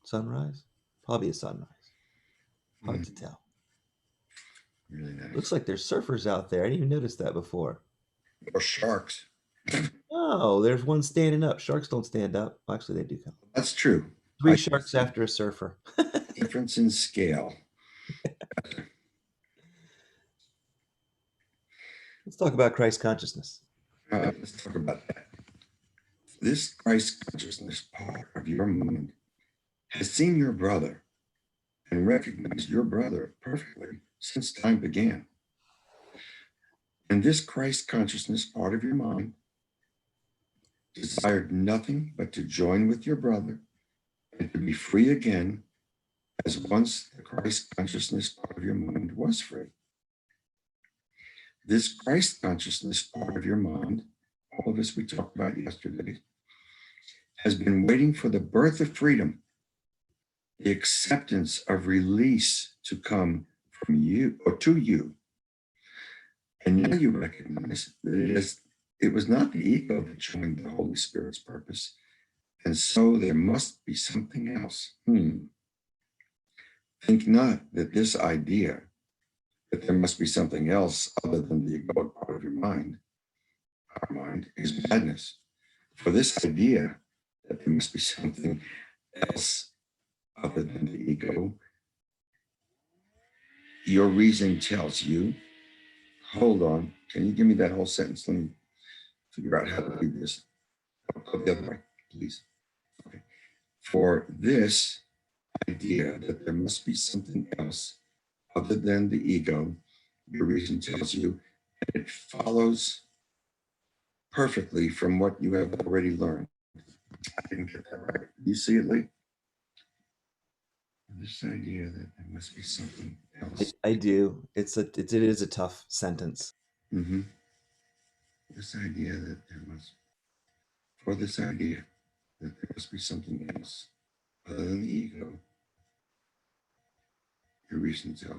Sunrise? Probably a sunrise. Hard to tell. Really nice. Looks like there's surfers out there. I didn't even notice that before. Or sharks. Oh, there's one standing up. Sharks don't stand up. Well, actually, they do come. That's true. Three sharks after a surfer. Difference in scale. Let's talk about Christ consciousness. Let's talk about that. This Christ consciousness part of your mind has seen your brother and recognized your brother perfectly since time began. And this Christ consciousness part of your mind desired nothing but to join with your brother and to be free again, as once the Christ consciousness part of your mind was free. This Christ consciousness part of your mind, all of this we talked about yesterday, has been waiting for the birth of freedom, the acceptance of release to come from you or to you. And now you recognize that it was not the ego that joined the Holy Spirit's purpose. And so there must be something else. Think not that this idea that there must be something else other than the egoic part of your mind, our mind, is madness. For this idea that there must be something else other than the ego, your reason tells you, hold on, can you give me that whole sentence? Let me figure out how to read this. Go the other way, please. Okay. For this idea that there must be something else other than the ego, your reason tells you, and it follows perfectly from what you have already learned. I didn't get that right. You see it, Lee? This idea that there must be something else. I do. It is a tough sentence. Mm-hmm. This idea that for this idea that there must be something else other than the ego, your reason tells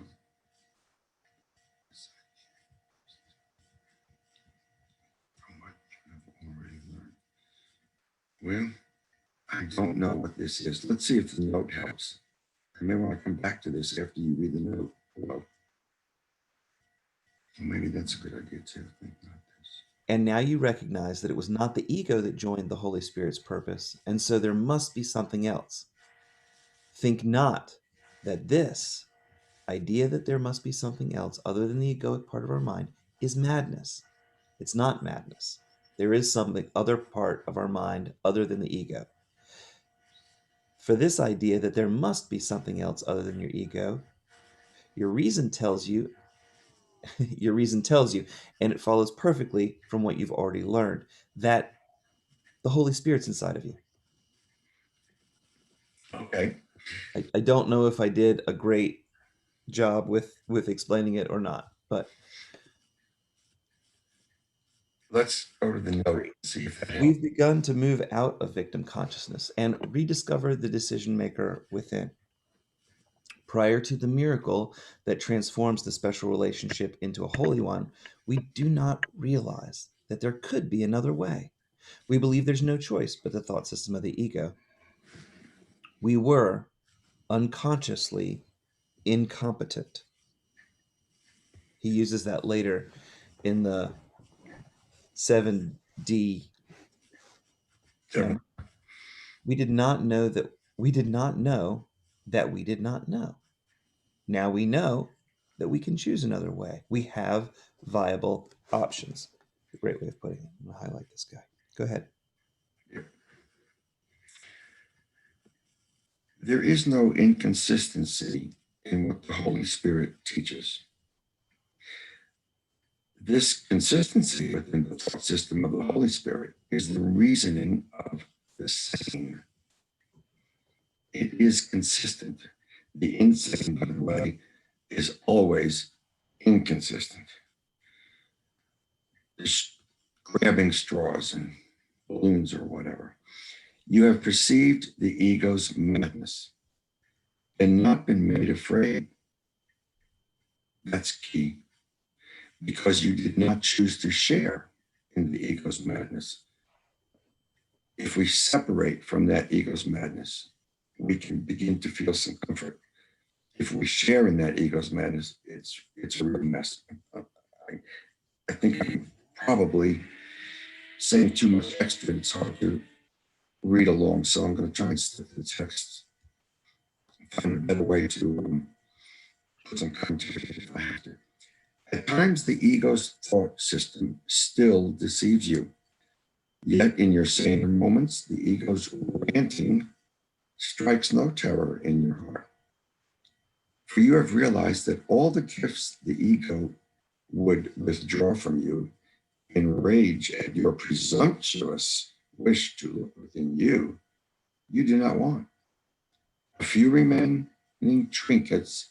from what you have already learned. Well, I don't know what this is. Let's see if the note helps. I may want to come back to this after you read the note below. Well, maybe that's a good idea too. Think about this. And now you recognize that it was not the ego that joined the Holy Spirit's purpose, and so there must be something else. Think not that this idea that there must be something else other than the egoic part of our mind is madness. It's not madness. There is something other part of our mind other than the ego. For this idea that there must be something else other than your ego, your reason tells you, and it follows perfectly from what you've already learned, that the Holy Spirit's inside of you. Okay. I don't know if I did a great job with explaining it or not, but Let's go to the note and see if that helps. we've begun to move out of victim consciousness and rediscover the decision maker within. Prior to the miracle that transforms the special relationship into a holy one, we do not realize that there could be another way. We believe there's no choice but the thought system of the ego. We were unconsciously incompetent. He uses that later in the 7D. Sure. We did not know that we did not know that we did not know. Now we know that we can choose another way. We have viable options. A great way of putting it. I'm going to highlight this guy. Go ahead. There is no inconsistency in what the Holy Spirit teaches. This consistency within the thought system of the Holy Spirit is the reasoning of the sane. It is consistent. The insane, by the way, is always inconsistent. It's grabbing straws and balloons or whatever. You have perceived the ego's madness and not been made afraid. That's key, because you did not choose to share in the ego's madness. If we separate from that ego's madness we can begin to feel some comfort. If we share in that ego's madness, it's a real mess. I, I think I'm probably saying too much extra. It's hard to read along, so I'm going to try and stick to the text, find a better way to put some context if I have to. At times, the ego's thought system still deceives you. Yet, in your saner moments, the ego's ranting strikes no terror in your heart. For you have realized that all the gifts the ego would withdraw from you in rage at your presumptuous wish to look within you, you do not want. A few remaining trinkets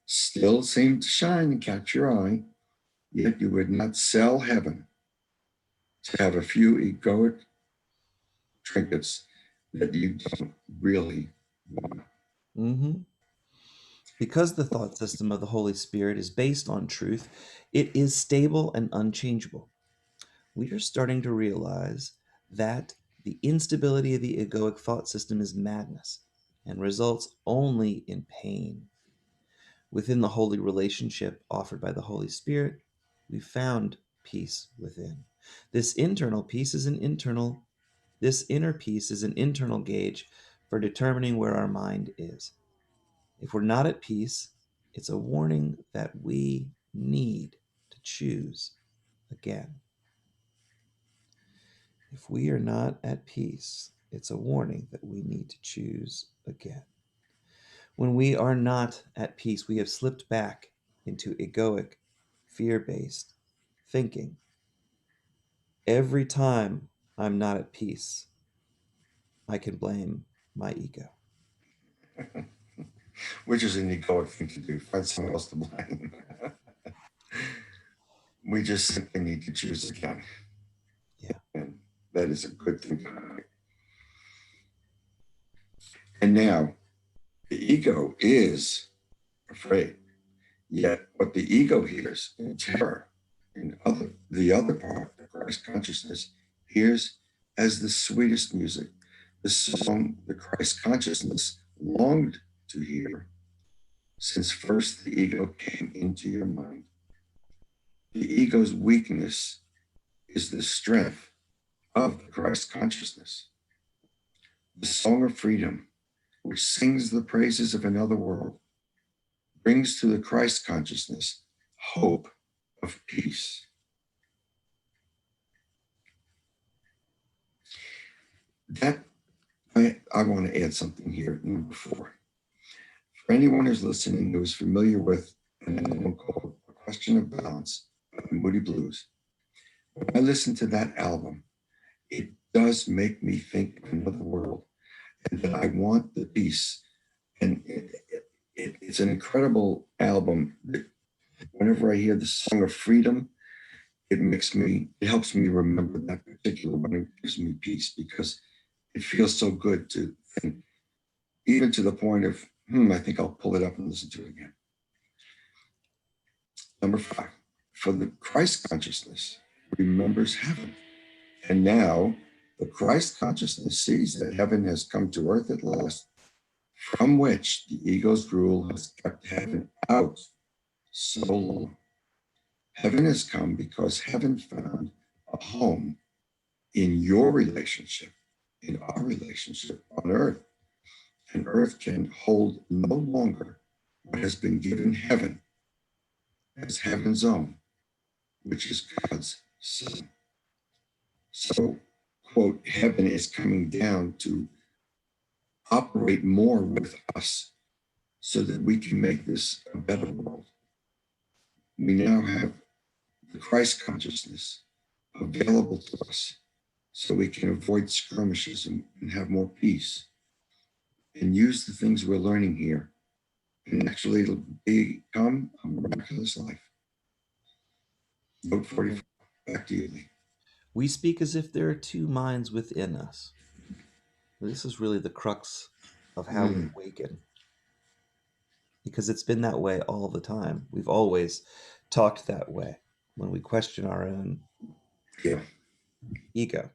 still seem to shine and catch your eye, yet you would not sell heaven to have a few egoic trinkets that you don't really want. Hmm. Because the thought system of the Holy Spirit is based on truth, it is stable and unchangeable. We are starting to realize that the instability of the egoic thought system is madness and results only in pain. Within the holy relationship offered by the Holy Spirit, we found peace within. This internal peace is an internal this inner peace is an internal gauge for determining where our mind is. If we're not at peace, it's a warning that we need to choose again. If we are not at peace, it's a warning that we need to choose again. When we are not at peace, we have slipped back into egoic, fear based thinking. Every time I'm not at peace, I can blame my ego. Which is an egoic thing to do, find someone else to blame. We just simply need to choose again. Yeah. And that is a good thing. And now, the ego is afraid. Yet, what the ego hears in terror, the other part, the Christ consciousness, hears as the sweetest music, the song the Christ consciousness longed to hear since first the ego came into your mind. The ego's weakness is the strength of the Christ consciousness. The song of freedom, which sings the praises of another world, brings to the Christ consciousness hope of peace. That I want to add something here, number 4. For anyone who's listening who is familiar with an album called A Question of Balance by the Moody Blues, when I listen to that album, it does make me think of another world and that I want the peace. And it's an incredible album. Whenever I hear the song of freedom, it helps me remember that particular one. It gives me peace because it feels so good to think, even to the point of, I think I'll pull it up and listen to it again. Number 5, for the Christ consciousness remembers heaven. And now the Christ consciousness sees that heaven has come to earth at last, from which the ego's rule has kept heaven out so long. Heaven has come because heaven found a home in your relationship, in our relationship on earth. And earth can hold no longer what has been given heaven as heaven's own, which is God's Son. So, quote, heaven is coming down to operate more with us so that we can make this a better world. We now have the Christ consciousness available to us so we can avoid skirmishes and have more peace and use the things we're learning here. And actually, it'll become a miraculous life. Note 44. Back to you, Lee. We speak as if there are two minds within us. This is really the crux of how we awaken, because it's been that way all the time. We've always talked that way when we question our own Yeah. ego.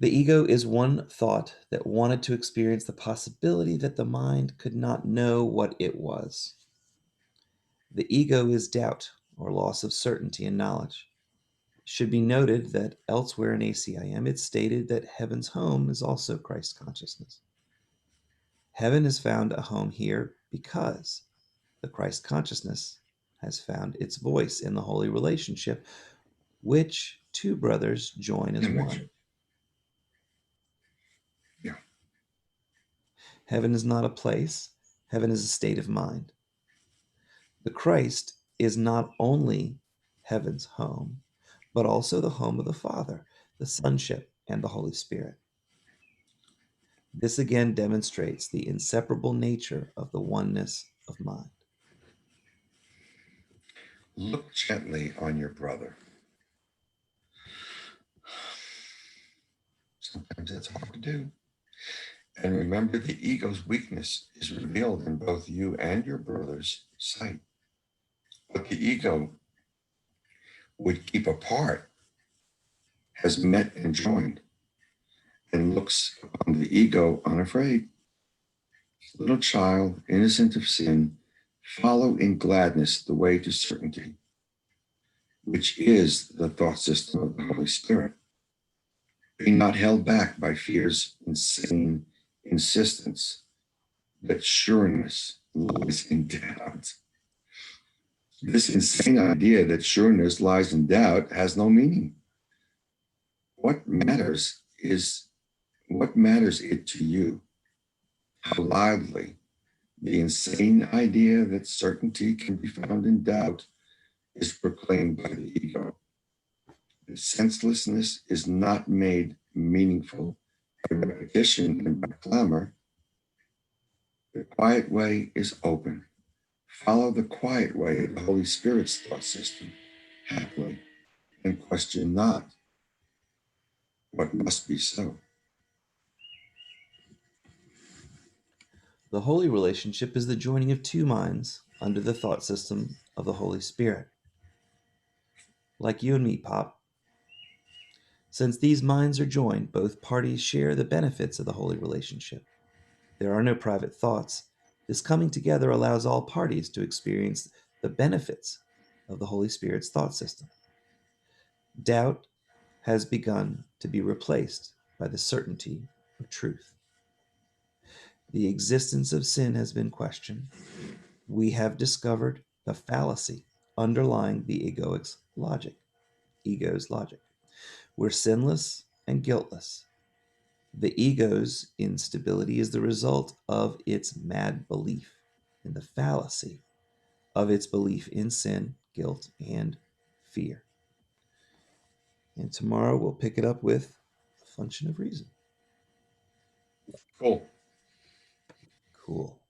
The ego is one thought that wanted to experience the possibility that the mind could not know what it was. The ego is doubt or loss of certainty in knowledge. It should be noted that elsewhere in ACIM it's stated that heaven's home is also Christ consciousness. Heaven has found a home here because the Christ consciousness has found its voice in the holy relationship, which two brothers join as Image. one. Yeah. Heaven is not a place, heaven is a state of mind. The Christ is not only heaven's home, but also the home of the Father, the Sonship, and the Holy Spirit. This again demonstrates the inseparable nature of the oneness of mind. Look gently on your brother. Sometimes that's hard to do. And remember, the ego's weakness is revealed in both you and your brother's sight. What the ego would keep apart has met and joined and looks upon the ego unafraid. Little child, innocent of sin, follow in gladness the way to certainty, which is the thought system of the Holy Spirit. Be not held back by fear's insane insistence that sureness lies in doubt. This insane idea that sureness lies in doubt has no meaning. What matters is what matters it to you? How loudly the insane idea that certainty can be found in doubt is proclaimed by the ego. The senselessness is not made meaningful by repetition and by clamor. The quiet way is open. Follow the quiet way of the Holy Spirit's thought system happily and question not what must be so. The holy relationship is the joining of two minds under the thought system of the Holy Spirit. Like you and me, Pop. Since these minds are joined, both parties share the benefits of the holy relationship. There are no private thoughts. This coming together allows all parties to experience the benefits of the Holy Spirit's thought system. Doubt has begun to be replaced by the certainty of truth. The existence of sin has been questioned. We have discovered the fallacy underlying the ego's logic. We're sinless and guiltless. The ego's instability is the result of its mad belief in the fallacy of its belief in sin, guilt, and fear. And tomorrow we'll pick it up with a function of reason. Cool. Cool.